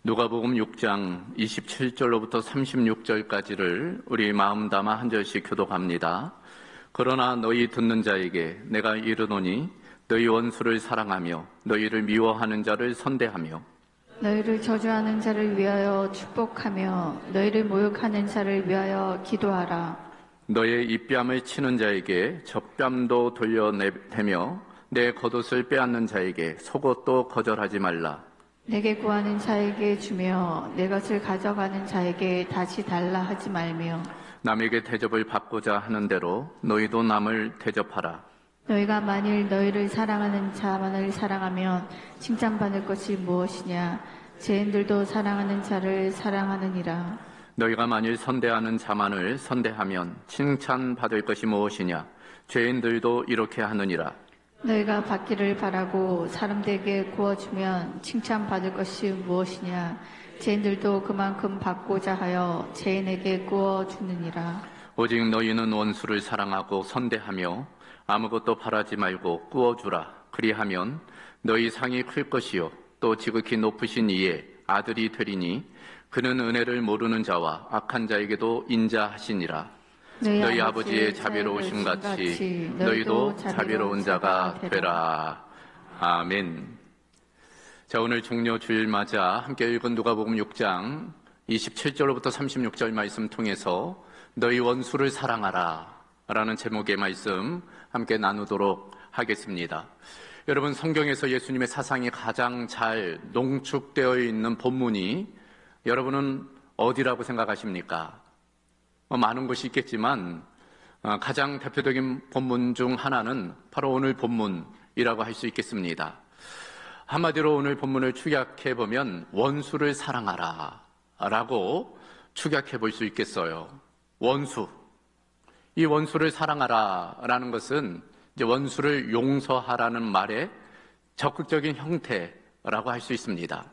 누가복음 6장 27절로부터 36절까지를 우리 마음 담아 한 절씩 교독합니다. 그러나 너희 듣는 자에게 내가 이르노니 너희 원수를 사랑하며 너희를 미워하는 자를 선대하며 너희를 저주하는 자를 위하여 축복하며 너희를 모욕하는 자를 위하여 기도하라. 너의 입뺨을 치는 자에게 젖뺨도 돌려내며 내 겉옷을 빼앗는 자에게 속옷도 거절하지 말라. 내게 구하는 자에게 주며 내 것을 가져가는 자에게 다시 달라 하지 말며 남에게 대접을 받고자 하는 대로 너희도 남을 대접하라. 너희가 만일 너희를 사랑하는 자만을 사랑하면 칭찬받을 것이 무엇이냐. 죄인들도 사랑하는 자를 사랑하느니라. 너희가 만일 선대하는 자만을 선대하면 칭찬받을 것이 무엇이냐. 죄인들도 이렇게 하느니라. 너희가 받기를 바라고 사람들에게 구워주면 칭찬받을 것이 무엇이냐. 죄인들도 그만큼 받고자 하여 죄인에게 구워주느니라. 오직 너희는 원수를 사랑하고 선대하며 아무것도 바라지 말고 구워주라. 그리하면 너희 상이 클 것이요 또 지극히 높으신 이의 아들이 되리니 그는 은혜를 모르는 자와 악한 자에게도 인자하시니라. 너희 아버지의 자비로우심 같이 너희도 자비로운 자가 되라. 아멘. 자, 오늘 종려 주일 맞아 함께 읽은 누가복음 6장 27절로부터 36절 말씀 통해서 너희 원수를 사랑하라 라는 제목의 말씀 함께 나누도록 하겠습니다. 여러분, 성경에서 예수님의 사상이 가장 잘 농축되어 있는 본문이 여러분은 어디라고 생각하십니까? 많은 것이 있겠지만 가장 대표적인 본문 중 하나는 바로 오늘 본문이라고 할 수 있겠습니다. 한마디로 오늘 본문을 축약해 보면 원수를 사랑하라 라고 축약해 볼 수 있겠어요. 원수. 이 원수를 사랑하라 라는 것은 이제 원수를 용서하라는 말의 적극적인 형태라고 할 수 있습니다.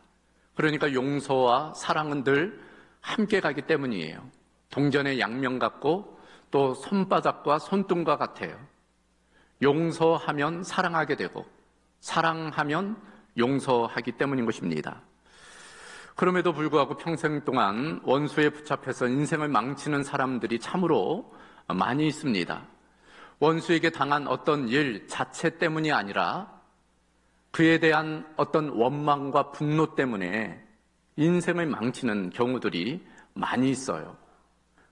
그러니까 용서와 사랑은 늘 함께 가기 때문이에요. 동전의 양면 같고 또 손바닥과 손등과 같아요. 용서하면 사랑하게 되고 사랑하면 용서하기 때문인 것입니다. 그럼에도 불구하고 평생 동안 원수에 붙잡혀서 인생을 망치는 사람들이 참으로 많이 있습니다. 원수에게 당한 어떤 일 자체 때문이 아니라 그에 대한 어떤 원망과 분노 때문에 인생을 망치는 경우들이 많이 있어요.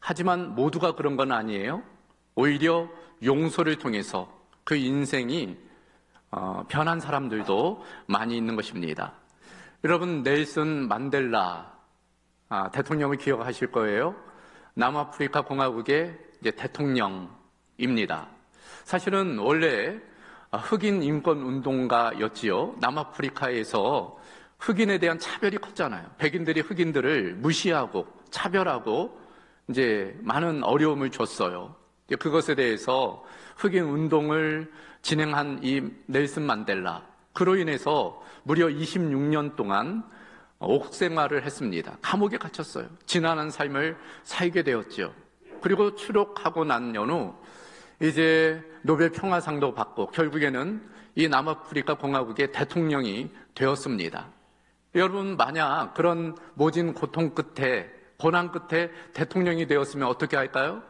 하지만 모두가 그런 건 아니에요. 오히려 용서를 통해서 그 인생이 변한 사람들도 많이 있는 것입니다. 여러분, 넬슨 만델라 대통령을 기억하실 거예요. 남아프리카 공화국의 이제 대통령입니다. 사실은 원래 흑인 인권 운동가였지요. 남아프리카에서 흑인에 대한 차별이 컸잖아요. 백인들이 흑인들을 무시하고 차별하고 이제 많은 어려움을 줬어요. 그것에 대해서 흑인 운동을 진행한 이 넬슨 만델라, 그로 인해서 무려 26년 동안 옥생활을 했습니다. 감옥에 갇혔어요. 지난한 삶을 살게 되었죠. 그리고 추록하고 난 연후 이제 노벨 평화상도 받고 결국에는 이 남아프리카 공화국의 대통령이 되었습니다. 여러분, 만약 그런 모진 고통 끝에, 고난 끝에 대통령이 되었으면 어떻게 할까요?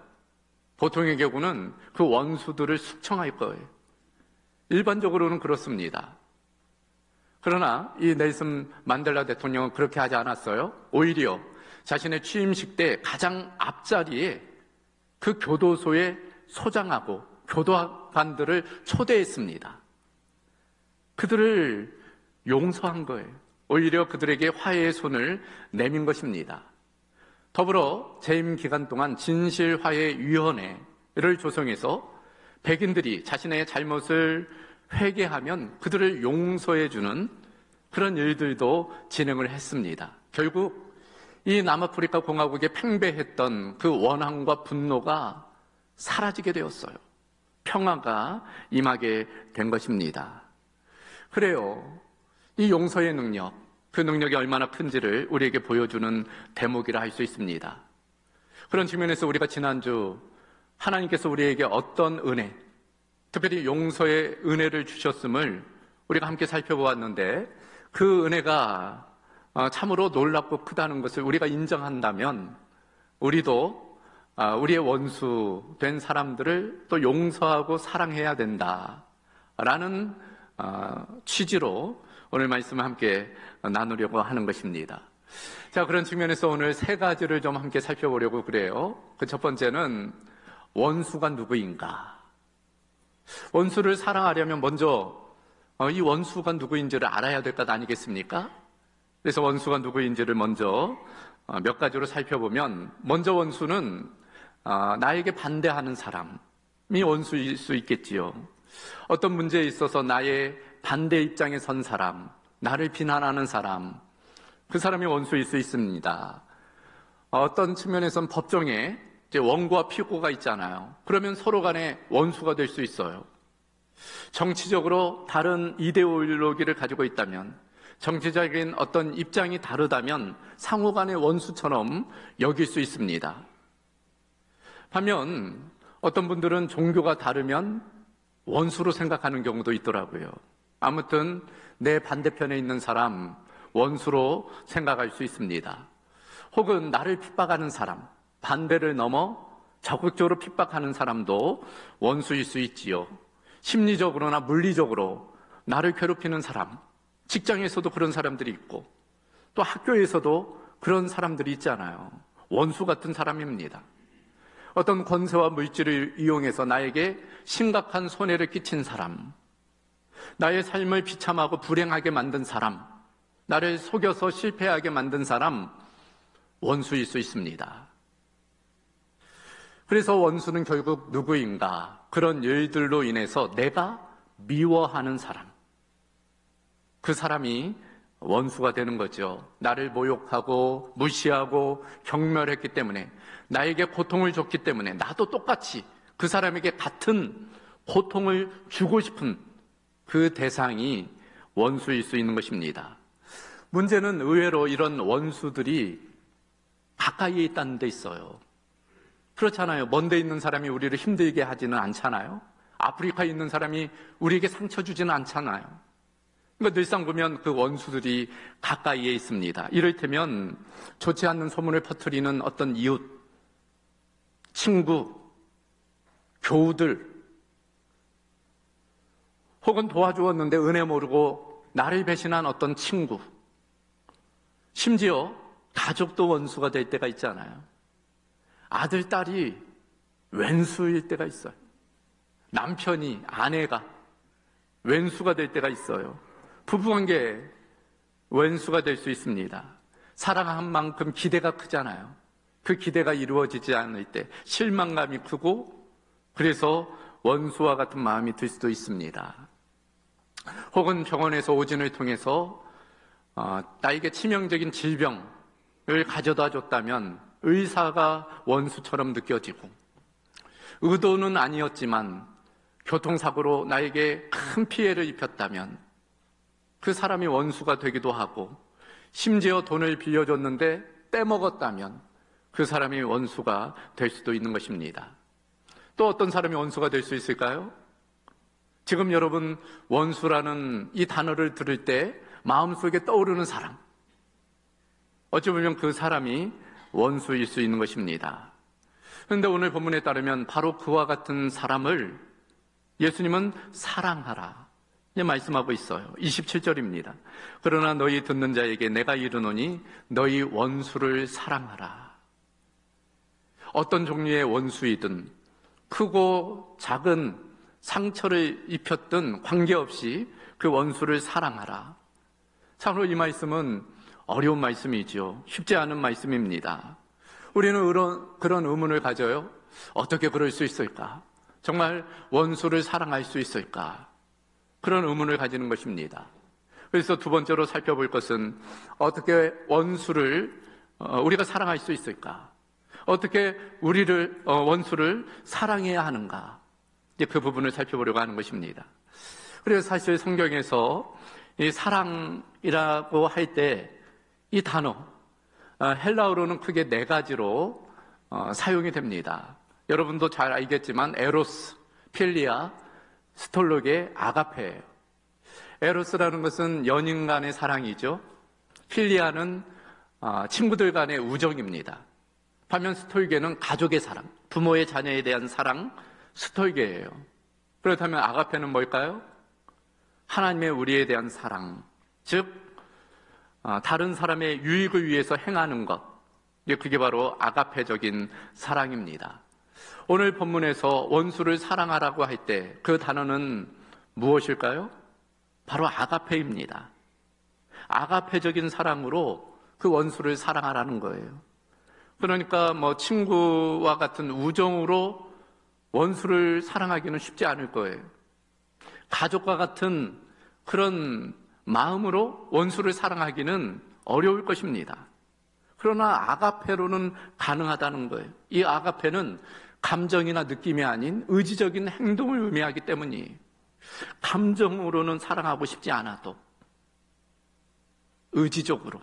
보통의 경우는 그 원수들을 숙청할 거예요. 일반적으로는 그렇습니다. 그러나 이 넬슨 만델라 대통령은 그렇게 하지 않았어요. 오히려 자신의 취임식 때 가장 앞자리에 그 교도소의 소장하고 교도관들을 초대했습니다. 그들을 용서한 거예요. 오히려 그들에게 화해의 손을 내민 것입니다. 더불어 재임 기간 동안 진실화해위원회를 조성해서 백인들이 자신의 잘못을 회개하면 그들을 용서해주는 그런 일들도 진행을 했습니다. 결국 이 남아프리카 공화국에 팽배했던 그 원한과 분노가 사라지게 되었어요. 평화가 임하게 된 것입니다. 그래요. 이 용서의 능력, 그 능력이 얼마나 큰지를 우리에게 보여주는 대목이라 할 수 있습니다. 그런 측면에서 우리가 지난주 하나님께서 우리에게 어떤 은혜, 특별히 용서의 은혜를 주셨음을 우리가 함께 살펴보았는데 그 은혜가 참으로 놀랍고 크다는 것을 우리가 인정한다면 우리도 우리의 원수 된 사람들을 또 용서하고 사랑해야 된다라는 취지로 오늘 말씀을 함께 나누려고 하는 것입니다. 자, 그런 측면에서 오늘 세 가지를 좀 함께 살펴보려고 그래요. 그 첫 번째는 원수가 누구인가? 원수를 사랑하려면 먼저 이 원수가 누구인지를 알아야 될 것 아니겠습니까? 그래서 원수가 누구인지를 먼저 몇 가지로 살펴보면, 먼저 원수는 나에게 반대하는 사람이 원수일 수 있겠지요. 어떤 문제에 있어서 나의 반대 입장에 선 사람, 나를 비난하는 사람, 그 사람이 원수일 수 있습니다. 어떤 측면에서는 법정에 이제 원고와 피고가 있잖아요. 그러면 서로 간에 원수가 될 수 있어요. 정치적으로 다른 이데올로기를 가지고 있다면, 정치적인 어떤 입장이 다르다면 상호 간의 원수처럼 여길 수 있습니다. 반면 어떤 분들은 종교가 다르면 원수로 생각하는 경우도 있더라고요. 아무튼 내 반대편에 있는 사람 원수로 생각할 수 있습니다. 혹은 나를 핍박하는 사람, 반대를 넘어 적극적으로 핍박하는 사람도 원수일 수 있지요. 심리적으로나 물리적으로 나를 괴롭히는 사람, 직장에서도 그런 사람들이 있고 또 학교에서도 그런 사람들이 있잖아요. 원수 같은 사람입니다. 어떤 권세와 물질을 이용해서 나에게 심각한 손해를 끼친 사람, 나의 삶을 비참하고 불행하게 만든 사람, 나를 속여서 실패하게 만든 사람, 원수일 수 있습니다. 그래서 원수는 결국 누구인가? 그런 일들로 인해서 내가 미워하는 사람, 그 사람이 원수가 되는 거죠. 나를 모욕하고 무시하고 경멸했기 때문에, 나에게 고통을 줬기 때문에 나도 똑같이 그 사람에게 같은 고통을 주고 싶은 그 대상이 원수일 수 있는 것입니다. 문제는 의외로 이런 원수들이 가까이에 있다는 데 있어요. 그렇잖아요. 먼 데 있는 사람이 우리를 힘들게 하지는 않잖아요. 아프리카에 있는 사람이 우리에게 상처 주지는 않잖아요. 그러니까 늘상 보면 그 원수들이 가까이에 있습니다. 이를테면 좋지 않는 소문을 퍼뜨리는 어떤 이웃, 친구, 교우들, 혹은 도와주었는데 은혜 모르고 나를 배신한 어떤 친구, 심지어 가족도 원수가 될 때가 있잖아요. 아들, 딸이 왼수일 때가 있어요. 남편이, 아내가 왼수가 될 때가 있어요. 부부관계 왼수가 될 수 있습니다. 사랑한 만큼 기대가 크잖아요. 그 기대가 이루어지지 않을 때 실망감이 크고, 그래서 원수와 같은 마음이 들 수도 있습니다. 혹은 병원에서 오진을 통해서 나에게 치명적인 질병을 가져다 줬다면 의사가 원수처럼 느껴지고, 의도는 아니었지만 교통사고로 나에게 큰 피해를 입혔다면 그 사람이 원수가 되기도 하고, 심지어 돈을 빌려줬는데 빼먹었다면 그 사람이 원수가 될 수도 있는 것입니다. 또 어떤 사람이 원수가 될 수 있을까요? 지금 여러분 원수라는 이 단어를 들을 때 마음속에 떠오르는 사람, 어찌 보면 그 사람이 원수일 수 있는 것입니다. 그런데 오늘 본문에 따르면 바로 그와 같은 사람을 예수님은 사랑하라 말씀하고 있어요. 27절입니다. 그러나 너희 듣는 자에게 내가 이르노니 너희 원수를 사랑하라. 어떤 종류의 원수이든 크고 작은 상처를 입혔든 관계없이 그 원수를 사랑하라. 참으로 이 말씀은 어려운 말씀이죠. 쉽지 않은 말씀입니다. 우리는 그런 의문을 가져요. 어떻게 그럴 수 있을까? 정말 원수를 사랑할 수 있을까? 그런 의문을 가지는 것입니다. 그래서 두 번째로 살펴볼 것은 어떻게 원수를 우리가 사랑할 수 있을까? 어떻게 원수를 사랑해야 하는가? 이제 그 부분을 살펴보려고 하는 것입니다. 그래서 사실 성경에서 이 사랑이라고 할 때 이 단어 헬라어로는 크게 네 가지로 사용이 됩니다. 여러분도 잘 알겠지만 에로스, 필리아, 스톨로게, 아가페예요. 에로스라는 것은 연인 간의 사랑이죠. 필리아는 친구들 간의 우정입니다. 반면 스톨게는 가족의 사랑, 부모의 자녀에 대한 사랑, 스톨게예요. 그렇다면 아가페는 뭘까요? 하나님의 우리에 대한 사랑, 즉 다른 사람의 유익을 위해서 행하는 것, 그게 바로 아가페적인 사랑입니다. 오늘 본문에서 원수를 사랑하라고 할 때 그 단어는 무엇일까요? 바로 아가페입니다. 아가페적인 사랑으로 그 원수를 사랑하라는 거예요. 그러니까 친구와 같은 우정으로 원수를 사랑하기는 쉽지 않을 거예요. 가족과 같은 그런 마음으로 원수를 사랑하기는 어려울 것입니다. 그러나 아가페로는 가능하다는 거예요. 이 아가페는 감정이나 느낌이 아닌 의지적인 행동을 의미하기 때문이 감정으로는 사랑하고 싶지 않아도 의지적으로,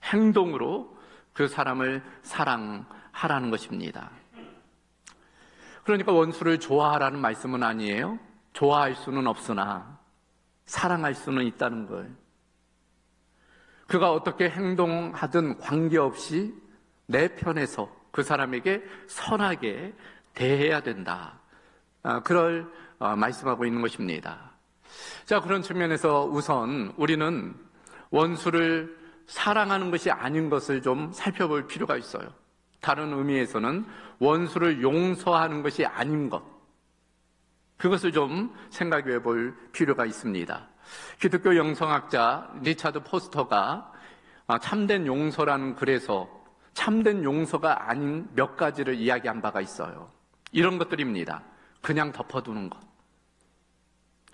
행동으로 그 사람을 사랑하라는 것입니다. 그러니까 원수를 좋아하라는 말씀은 아니에요. 좋아할 수는 없으나 사랑할 수는 있다는 거예요. 그가 어떻게 행동하든 관계없이 내 편에서 그 사람에게 선하게 대해야 된다. 그걸 말씀하고 있는 것입니다. 자, 그런 측면에서 우선 우리는 원수를 사랑하는 것이 아닌 것을 좀 살펴볼 필요가 있어요. 다른 의미에서는 원수를 용서하는 것이 아닌 것, 그것을 좀 생각해 볼 필요가 있습니다. 기독교 영성학자 리차드 포스터가 참된 용서라는 글에서 참된 용서가 아닌 몇 가지를 이야기한 바가 있어요. 이런 것들입니다. 그냥 덮어두는 것.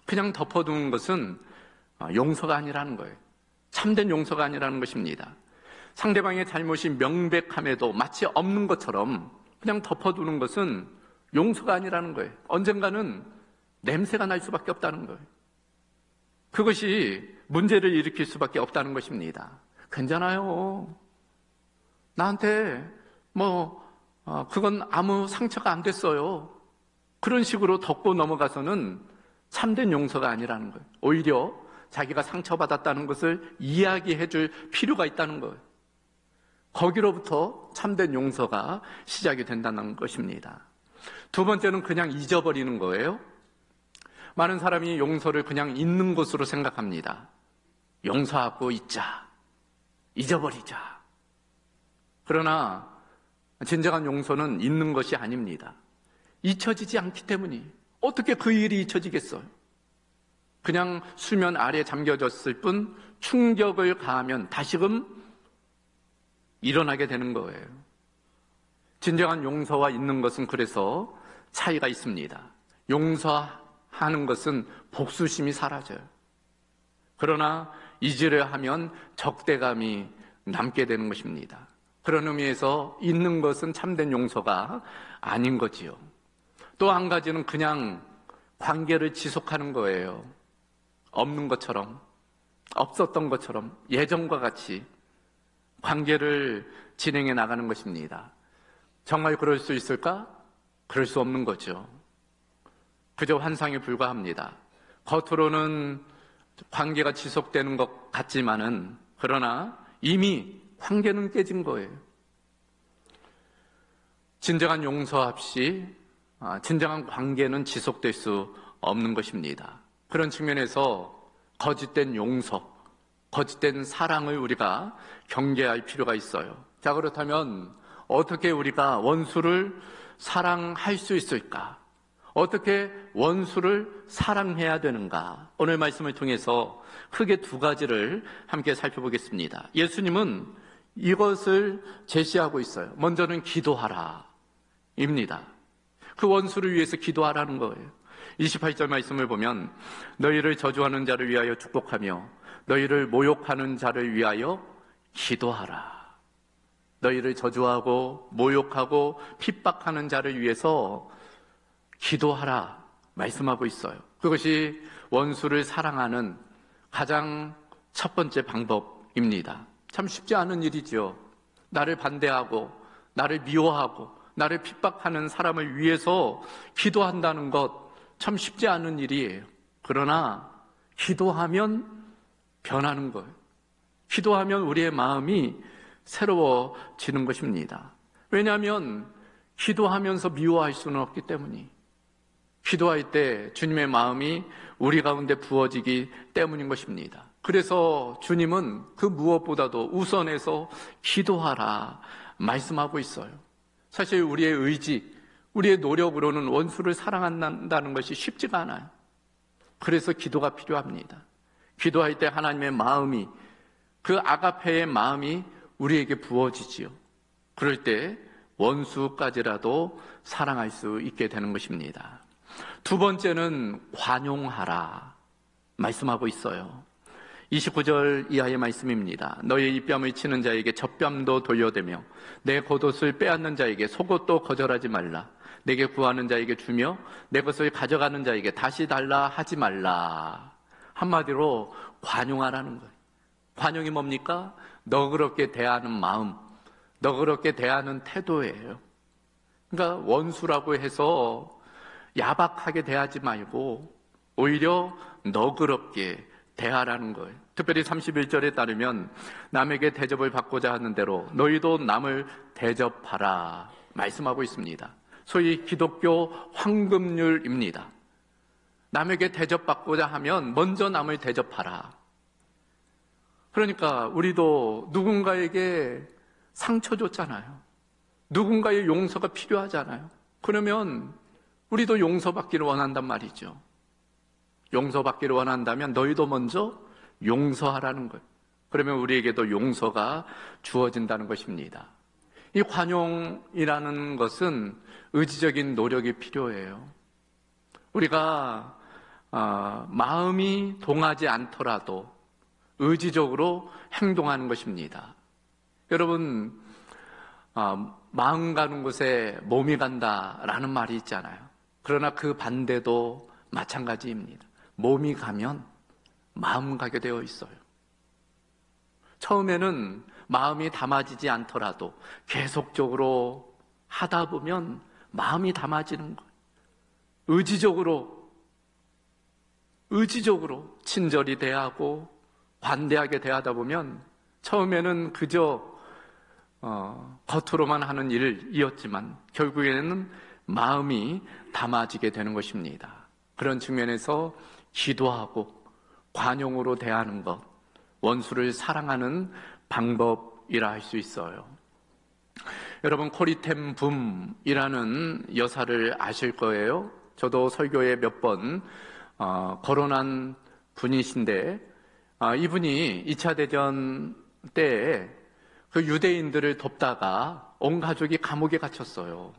그냥 덮어두는 것은 용서가 아니라는 거예요. 참된 용서가 아니라는 것입니다. 상대방의 잘못이 명백함에도 마치 없는 것처럼 그냥 덮어두는 것은 용서가 아니라는 거예요. 언젠가는 냄새가 날 수밖에 없다는 거예요. 그것이 문제를 일으킬 수밖에 없다는 것입니다. 괜찮아요. 나한테 그건 아무 상처가 안 됐어요. 그런 식으로 덮고 넘어가서는 참된 용서가 아니라는 거예요. 오히려 자기가 상처받았다는 것을 이야기해 줄 필요가 있다는 거예요. 거기로부터 참된 용서가 시작이 된다는 것입니다. 두 번째는 그냥 잊어버리는 거예요. 많은 사람이 용서를 그냥 있는 것으로 생각합니다. 용서하고 잊자. 잊어버리자. 그러나 진정한 용서는 잊는 것이 아닙니다. 잊혀지지 않기 때문이 어떻게 그 일이 잊혀지겠어요? 그냥 수면 아래 잠겨졌을 뿐 충격을 가하면 다시금 일어나게 되는 거예요. 진정한 용서와 잊는 것은 그래서 차이가 있습니다. 용서하는 것은 복수심이 사라져요. 그러나 잊으려 하면 적대감이 남게 되는 것입니다. 그런 의미에서 잊는 것은 참된 용서가 아닌 거지요. 또 한 가지는 그냥 관계를 지속하는 거예요. 없는 것처럼, 없었던 것처럼 예전과 같이 관계를 진행해 나가는 것입니다. 정말 그럴 수 있을까? 그럴 수 없는 거죠. 그저 환상에 불과합니다. 겉으로는 관계가 지속되는 것 같지만은 그러나 이미 관계는 깨진 거예요. 진정한 용서 없이 진정한 관계는 지속될 수 없는 것입니다. 그런 측면에서 거짓된 용서, 거짓된 사랑을 우리가 경계할 필요가 있어요. 자, 그렇다면 어떻게 우리가 원수를 사랑할 수 있을까? 어떻게 원수를 사랑해야 되는가? 오늘 말씀을 통해서 크게 두 가지를 함께 살펴보겠습니다. 예수님은 이것을 제시하고 있어요. 먼저는 기도하라 입니다. 그 원수를 위해서 기도하라는 거예요. 28절 말씀을 보면 너희를 저주하는 자를 위하여 축복하며 너희를 모욕하는 자를 위하여 기도하라. 너희를 저주하고 모욕하고 핍박하는 자를 위해서 기도하라 말씀하고 있어요. 그것이 원수를 사랑하는 가장 첫 번째 방법입니다. 참 쉽지 않은 일이죠. 나를 반대하고 나를 미워하고 나를 핍박하는 사람을 위해서 기도한다는 것 참 쉽지 않은 일이에요. 그러나 기도하면 변하는 거예요. 기도하면 우리의 마음이 새로워지는 것입니다. 왜냐하면 기도하면서 미워할 수는 없기 때문이, 기도할 때 주님의 마음이 우리 가운데 부어지기 때문인 것입니다. 그래서 주님은 그 무엇보다도 우선해서 기도하라 말씀하고 있어요. 사실 우리의 의지, 우리의 노력으로는 원수를 사랑한다는 것이 쉽지가 않아요. 그래서 기도가 필요합니다. 기도할 때 하나님의 마음이, 그 아가페의 마음이 우리에게 부어지지요. 그럴 때 원수까지라도 사랑할 수 있게 되는 것입니다. 두 번째는 관용하라 말씀하고 있어요. 29절 이하의 말씀입니다. 너의 이 뺨을 치는 자에게 젖뺨도 돌려대며 내 겉옷을 빼앗는 자에게 속옷도 거절하지 말라. 내게 구하는 자에게 주며 내 것을 가져가는 자에게 다시 달라 하지 말라. 한마디로 관용하라는 거예요. 관용이 뭡니까? 너그럽게 대하는 마음, 너그럽게 대하는 태도예요. 그러니까 원수라고 해서 야박하게 대하지 말고 오히려 너그럽게 대하라는 거예요. 특별히 31절에 따르면 남에게 대접을 받고자 하는 대로 너희도 남을 대접하라 말씀하고 있습니다. 소위 기독교 황금률입니다. 남에게 대접받고자 하면 먼저 남을 대접하라. 그러니까 우리도 누군가에게 상처 줬잖아요. 누군가의 용서가 필요하잖아요. 그러면 우리도 용서받기를 원한단 말이죠. 용서받기를 원한다면 너희도 먼저 용서하라는 거예요. 그러면 우리에게도 용서가 주어진다는 것입니다. 이 관용이라는 것은 의지적인 노력이 필요해요. 우리가 마음이 동하지 않더라도 의지적으로 행동하는 것입니다. 여러분, 마음 가는 곳에 몸이 간다라는 말이 있잖아요. 그러나 그 반대도 마찬가지입니다. 몸이 가면 마음 가게 되어 있어요. 처음에는 마음이 담아지지 않더라도 계속적으로 하다 보면 마음이 담아지는 거예요. 의지적으로 친절히 대하고 관대하게 대하다 보면 처음에는 그저 겉으로만 하는 일이었지만 결국에는 마음이 담아지게 되는 것입니다. 그런 측면에서 기도하고 관용으로 대하는 것, 원수를 사랑하는 방법이라 할 수 있어요. 여러분, 코리템 붐이라는 여사를 아실 거예요. 저도 설교에 몇 번 거론한 분이신데, 이분이 2차 대전 때에 그 유대인들을 돕다가 온 가족이 감옥에 갇혔어요.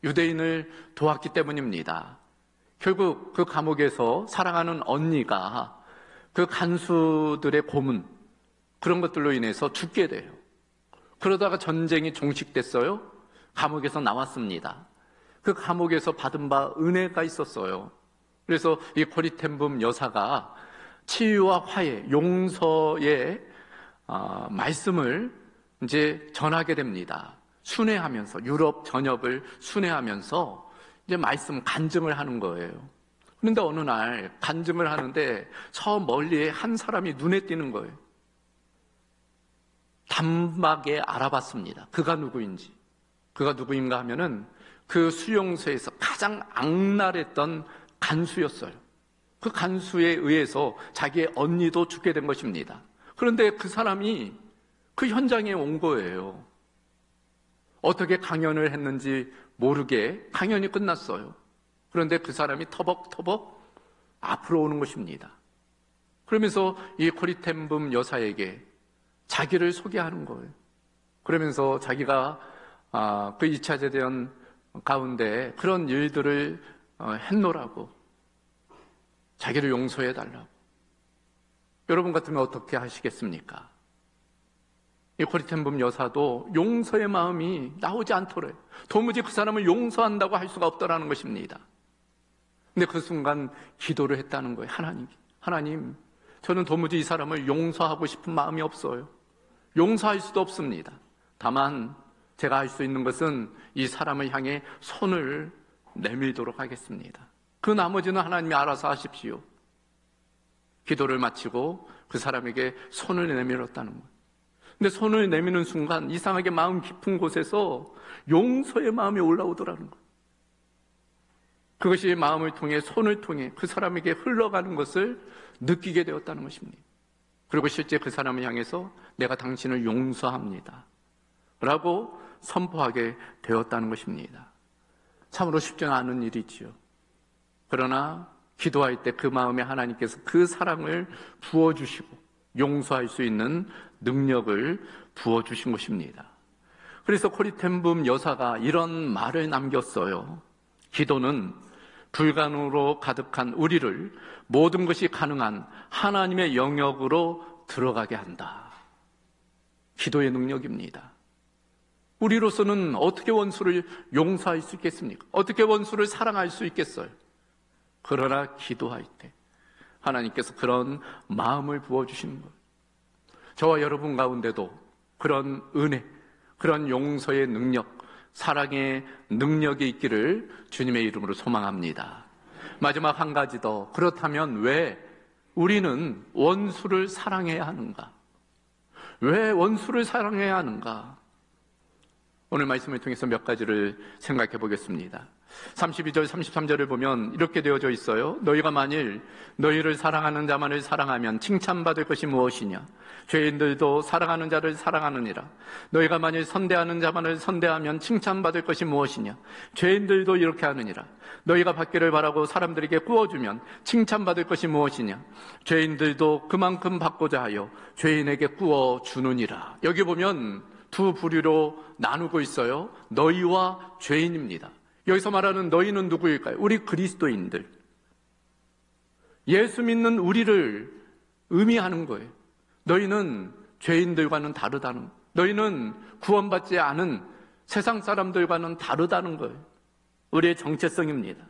유대인을 도왔기 때문입니다. 결국 그 감옥에서 사랑하는 언니가 그 간수들의 고문, 그런 것들로 인해서 죽게 돼요. 그러다가 전쟁이 종식됐어요. 감옥에서 나왔습니다. 그 감옥에서 받은 바 은혜가 있었어요. 그래서 이 코리템붐 여사가 치유와 화해, 용서의 말씀을 이제 전하게 됩니다. 순회하면서, 유럽 전역을 순회하면서 이제 말씀 간증을 하는 거예요. 그런데 어느 날 간증을 하는데 저 멀리에 한 사람이 눈에 띄는 거예요. 단박에 알아봤습니다. 그가 누구인지. 그가 누구인가 하면은 그 수용소에서 가장 악랄했던 간수였어요. 그 간수에 의해서 자기의 언니도 죽게 된 것입니다. 그런데 그 사람이 그 현장에 온 거예요. 어떻게 강연을 했는지 모르게 강연이 끝났어요. 그런데 그 사람이 터벅터벅 앞으로 오는 것입니다. 그러면서 이 코리템붐 여사에게 자기를 소개하는 거예요. 그러면서 자기가 그 2차 대전 가운데 그런 일들을 했노라고, 자기를 용서해달라고. 여러분 같으면 어떻게 하시겠습니까? 이 코리템붐 여사도 용서의 마음이 나오지 않더래요. 도무지 그 사람을 용서한다고 할 수가 없더라는 것입니다. 근데 그 순간 기도를 했다는 거예요. 하나님, 저는 도무지 이 사람을 용서하고 싶은 마음이 없어요. 용서할 수도 없습니다. 다만 제가 할 수 있는 것은 이 사람을 향해 손을 내밀도록 하겠습니다. 그 나머지는 하나님이 알아서 하십시오. 기도를 마치고 그 사람에게 손을 내밀었다는 거예요. 근데 손을 내미는 순간 이상하게 마음 깊은 곳에서 용서의 마음이 올라오더라는 거예요. 그것이 마음을 통해, 손을 통해 그 사람에게 흘러가는 것을 느끼게 되었다는 것입니다. 그리고 실제 그 사람을 향해서 내가 당신을 용서합니다 라고 선포하게 되었다는 것입니다. 참으로 쉽지 않은 일이지요. 그러나 기도할 때 그 마음에 하나님께서 그 사랑을 부어주시고 용서할 수 있는 능력을 부어주신 것입니다. 그래서 코리텐붐 여사가 이런 말을 남겼어요. 기도는 불가능으로 가득한 우리를 모든 것이 가능한 하나님의 영역으로 들어가게 한다. 기도의 능력입니다. 우리로서는 어떻게 원수를 용서할 수 있겠습니까? 어떻게 원수를 사랑할 수 있겠어요? 그러나 기도할 때 하나님께서 그런 마음을 부어주시는 거예요. 저와 여러분 가운데도 그런 은혜, 그런 용서의 능력, 사랑의 능력이 있기를 주님의 이름으로 소망합니다. 마지막 한 가지 더. 그렇다면 왜 우리는 원수를 사랑해야 하는가? 왜 원수를 사랑해야 하는가? 오늘 말씀을 통해서 몇 가지를 생각해 보겠습니다. 32절, 33절을 보면 이렇게 되어져 있어요. 너희가 만일 너희를 사랑하는 자만을 사랑하면 칭찬받을 것이 무엇이냐? 죄인들도 사랑하는 자를 사랑하느니라. 너희가 만일 선대하는 자만을 선대하면 칭찬받을 것이 무엇이냐? 죄인들도 이렇게 하느니라. 너희가 받기를 바라고 사람들에게 구워주면 칭찬받을 것이 무엇이냐? 죄인들도 그만큼 받고자 하여 죄인에게 구워주느니라. 여기 보면 두 부류로 나누고 있어요. 너희와 죄인입니다. 여기서 말하는 너희는 누구일까요? 우리 그리스도인들. 예수 믿는 우리를 의미하는 거예요. 너희는 죄인들과는 다르다는, 너희는 구원받지 않은 세상 사람들과는 다르다는 거예요. 우리의 정체성입니다.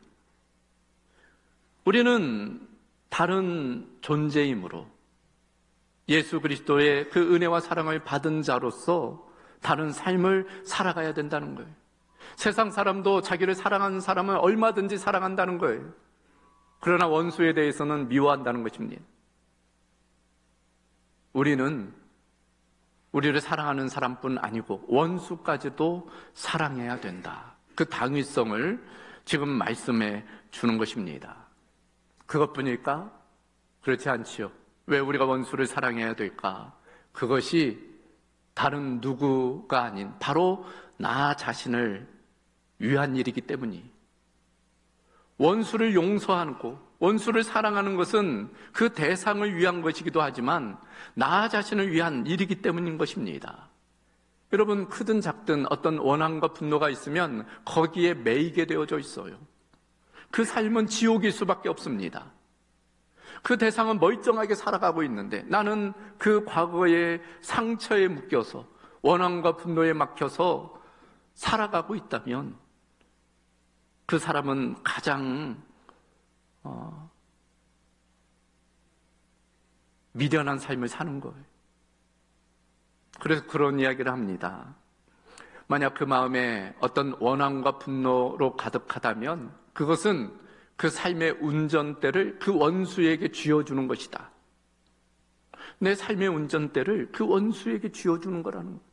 우리는 다른 존재이므로 예수 그리스도의 그 은혜와 사랑을 받은 자로서 다른 삶을 살아가야 된다는 거예요. 세상 사람도 자기를 사랑하는 사람은 얼마든지 사랑한다는 거예요. 그러나 원수에 대해서는 미워한다는 것입니다. 우리는 우리를 사랑하는 사람뿐 아니고 원수까지도 사랑해야 된다. 그 당위성을 지금 말씀해 주는 것입니다. 그것뿐일까? 그렇지 않지요. 왜 우리가 원수를 사랑해야 될까? 그것이 다른 누구가 아닌 바로 나 자신을 위한 일이기 때문이. 원수를 용서하고 원수를 사랑하는 것은 그 대상을 위한 것이기도 하지만 나 자신을 위한 일이기 때문인 것입니다. 여러분, 크든 작든 어떤 원한과 분노가 있으면 거기에 매이게 되어져 있어요. 그 삶은 지옥일 수밖에 없습니다. 그 대상은 멀쩡하게 살아가고 있는데 나는 그 과거의 상처에 묶여서 원한과 분노에 막혀서 살아가고 있다면 그 사람은 가장 미련한 삶을 사는 거예요. 그래서 그런 이야기를 합니다. 만약 그 마음에 어떤 원한과 분노로 가득하다면 그것은 그 삶의 운전대를 그 원수에게 쥐어주는 것이다. 내 삶의 운전대를 그 원수에게 쥐어주는 거라는 거예요.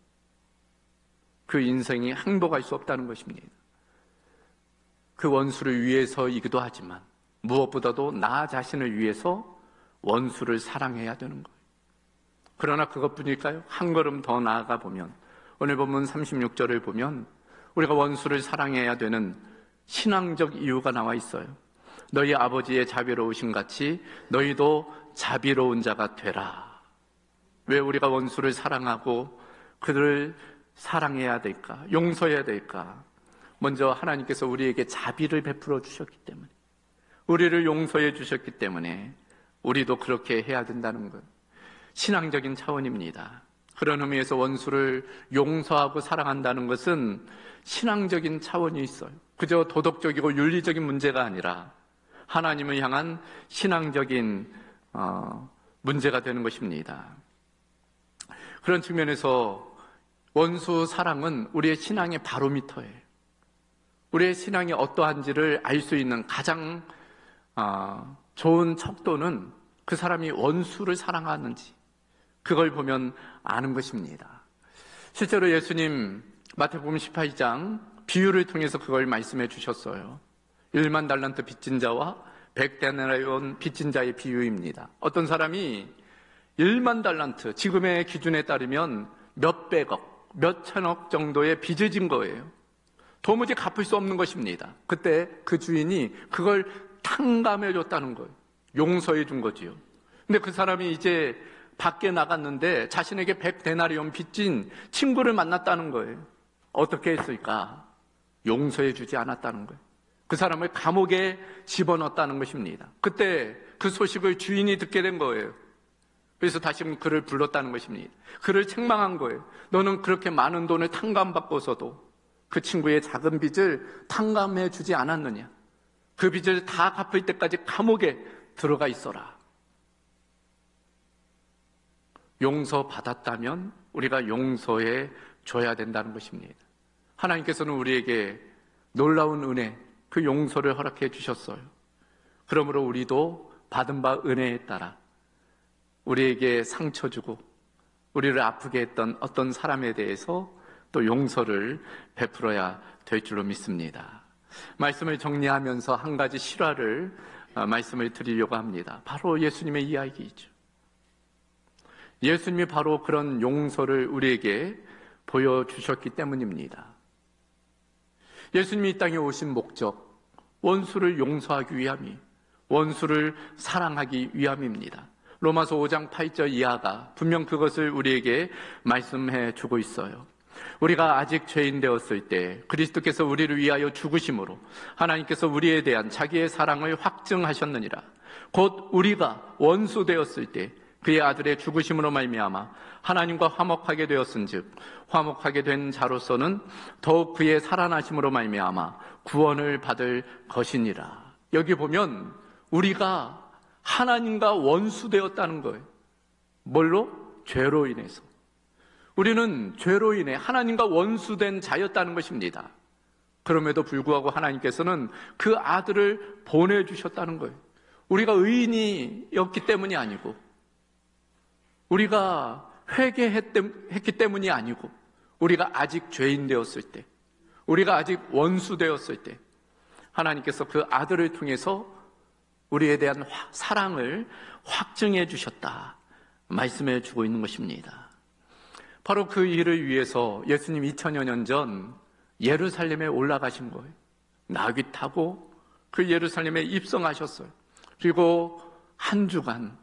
그 인생이 행복할 수 없다는 것입니다. 그 원수를 위해서이기도 하지만 무엇보다도 나 자신을 위해서 원수를 사랑해야 되는 거예요. 그러나 그것뿐일까요? 한 걸음 더 나아가 보면 오늘 본문 36절을 보면 우리가 원수를 사랑해야 되는 신앙적 이유가 나와 있어요. 너희 아버지의 자비로우신 같이 너희도 자비로운 자가 되라. 왜 우리가 원수를 사랑하고 그들을 사랑해야 될까? 용서해야 될까? 먼저 하나님께서 우리에게 자비를 베풀어 주셨기 때문에, 우리를 용서해 주셨기 때문에 우리도 그렇게 해야 된다는 거예요. 신앙적인 차원입니다. 그런 의미에서 원수를 용서하고 사랑한다는 것은 신앙적인 차원이 있어요. 그저 도덕적이고 윤리적인 문제가 아니라 하나님을 향한 신앙적인 문제가 되는 것입니다. 그런 측면에서 원수 사랑은 우리의 신앙의 바로미터예요. 우리의 신앙이 어떠한지를 알 수 있는 가장 좋은 척도는 그 사람이 원수를 사랑하는지 그걸 보면 아는 것입니다. 실제로 예수님 마태복음 18장 비유를 통해서 그걸 말씀해 주셨어요. 1만 달란트 빚진 자와 100데나리온 빚진 자의 비유입니다. 어떤 사람이 1만 달란트, 지금의 기준에 따르면 몇백억, 몇천억 정도의 빚을 진 거예요. 도무지 갚을 수 없는 것입니다. 그때 그 주인이 그걸 탕감해 줬다는 거예요. 용서해 준 거지요. 근데 그 사람이 이제 밖에 나갔는데 자신에게 100데나리온 빚진 친구를 만났다는 거예요. 어떻게 했을까? 용서해 주지 않았다는 거예요. 그 사람을 감옥에 집어넣었다는 것입니다. 그때 그 소식을 주인이 듣게 된 거예요. 그래서 다시 그를 불렀다는 것입니다. 그를 책망한 거예요. 너는 그렇게 많은 돈을 탕감받고서도 그 친구의 작은 빚을 탕감해 주지 않았느냐? 그 빚을 다 갚을 때까지 감옥에 들어가 있어라. 용서받았다면 우리가 용서해 줘야 된다는 것입니다. 하나님께서는 우리에게 놀라운 은혜, 그 용서를 허락해 주셨어요. 그러므로 우리도 받은 바 은혜에 따라 우리에게 상처 주고 우리를 아프게 했던 어떤 사람에 대해서 또 용서를 베풀어야 될 줄로 믿습니다. 말씀을 정리하면서 한 가지 실화를 말씀을 드리려고 합니다. 바로 예수님의 이야기이죠. 예수님이 바로 그런 용서를 우리에게 보여주셨기 때문입니다. 예수님이 이 땅에 오신 목적, 원수를 용서하기 위함이, 원수를 사랑하기 위함입니다. 로마서 5장 8절 이하가 분명 그것을 우리에게 말씀해 주고 있어요. 우리가 아직 죄인 되었을 때 그리스도께서 우리를 위하여 죽으심으로 하나님께서 우리에 대한 자기의 사랑을 확증하셨느니라. 곧 우리가 원수 되었을 때 그의 아들의 죽으심으로 말미암아 하나님과 화목하게 되었은즉 화목하게 된 자로서는 더욱 그의 살아나심으로 말미암아 구원을 받을 것이니라. 여기 보면 우리가 하나님과 원수 되었다는 거예요. 뭘로? 죄로 인해서. 우리는 죄로 인해 하나님과 원수된 자였다는 것입니다. 그럼에도 불구하고 하나님께서는 그 아들을 보내주셨다는 거예요. 우리가 의인이었기 때문이 아니고 우리가 회개했기 때문이 아니고 우리가 아직 죄인 되었을 때, 우리가 아직 원수 되었을 때 하나님께서 그 아들을 통해서 우리에 대한 사랑을 확증해 주셨다 말씀해 주고 있는 것입니다. 바로 그 일을 위해서 예수님 2000여 년 전 예루살렘에 올라가신 거예요. 나귀 타고 그 예루살렘에 입성하셨어요. 그리고 한 주간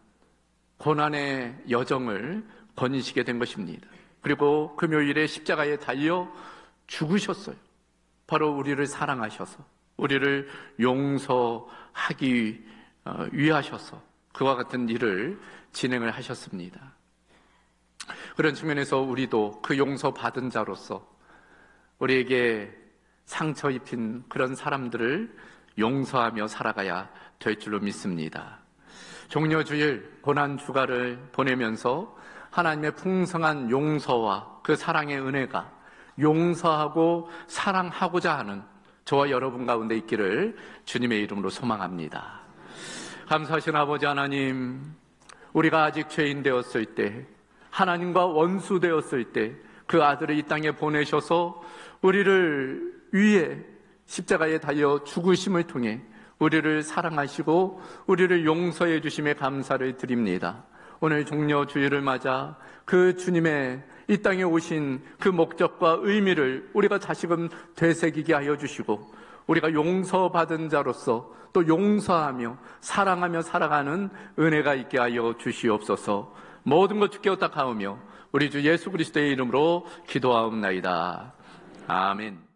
고난의 여정을 거니시게 된 것입니다. 그리고 금요일에 십자가에 달려 죽으셨어요. 바로 우리를 사랑하셔서 우리를 용서하기 위하셔서 그와 같은 일을 진행을 하셨습니다. 그런 측면에서 우리도 그 용서받은 자로서 우리에게 상처 입힌 그런 사람들을 용서하며 살아가야 될 줄로 믿습니다. 종려주일 고난주가를 보내면서 하나님의 풍성한 용서와 그 사랑의 은혜가 용서하고 사랑하고자 하는 저와 여러분 가운데 있기를 주님의 이름으로 소망합니다. 감사하신 아버지 하나님, 우리가 아직 죄인 되었을 때, 하나님과 원수 되었을 때 그 아들을 이 땅에 보내셔서 우리를 위해 십자가에 달려 죽으심을 통해 우리를 사랑하시고 우리를 용서해 주심에 감사를 드립니다. 오늘 종려주일을 맞아 그 주님의 이 땅에 오신 그 목적과 의미를 우리가 다시금 되새기게 하여 주시고 우리가 용서받은 자로서 또 용서하며 사랑하며 살아가는 은혜가 있게 하여 주시옵소서. 모든 것 주께 부탁하오며 우리 주 예수 그리스도의 이름으로 기도하옵나이다. 아멘.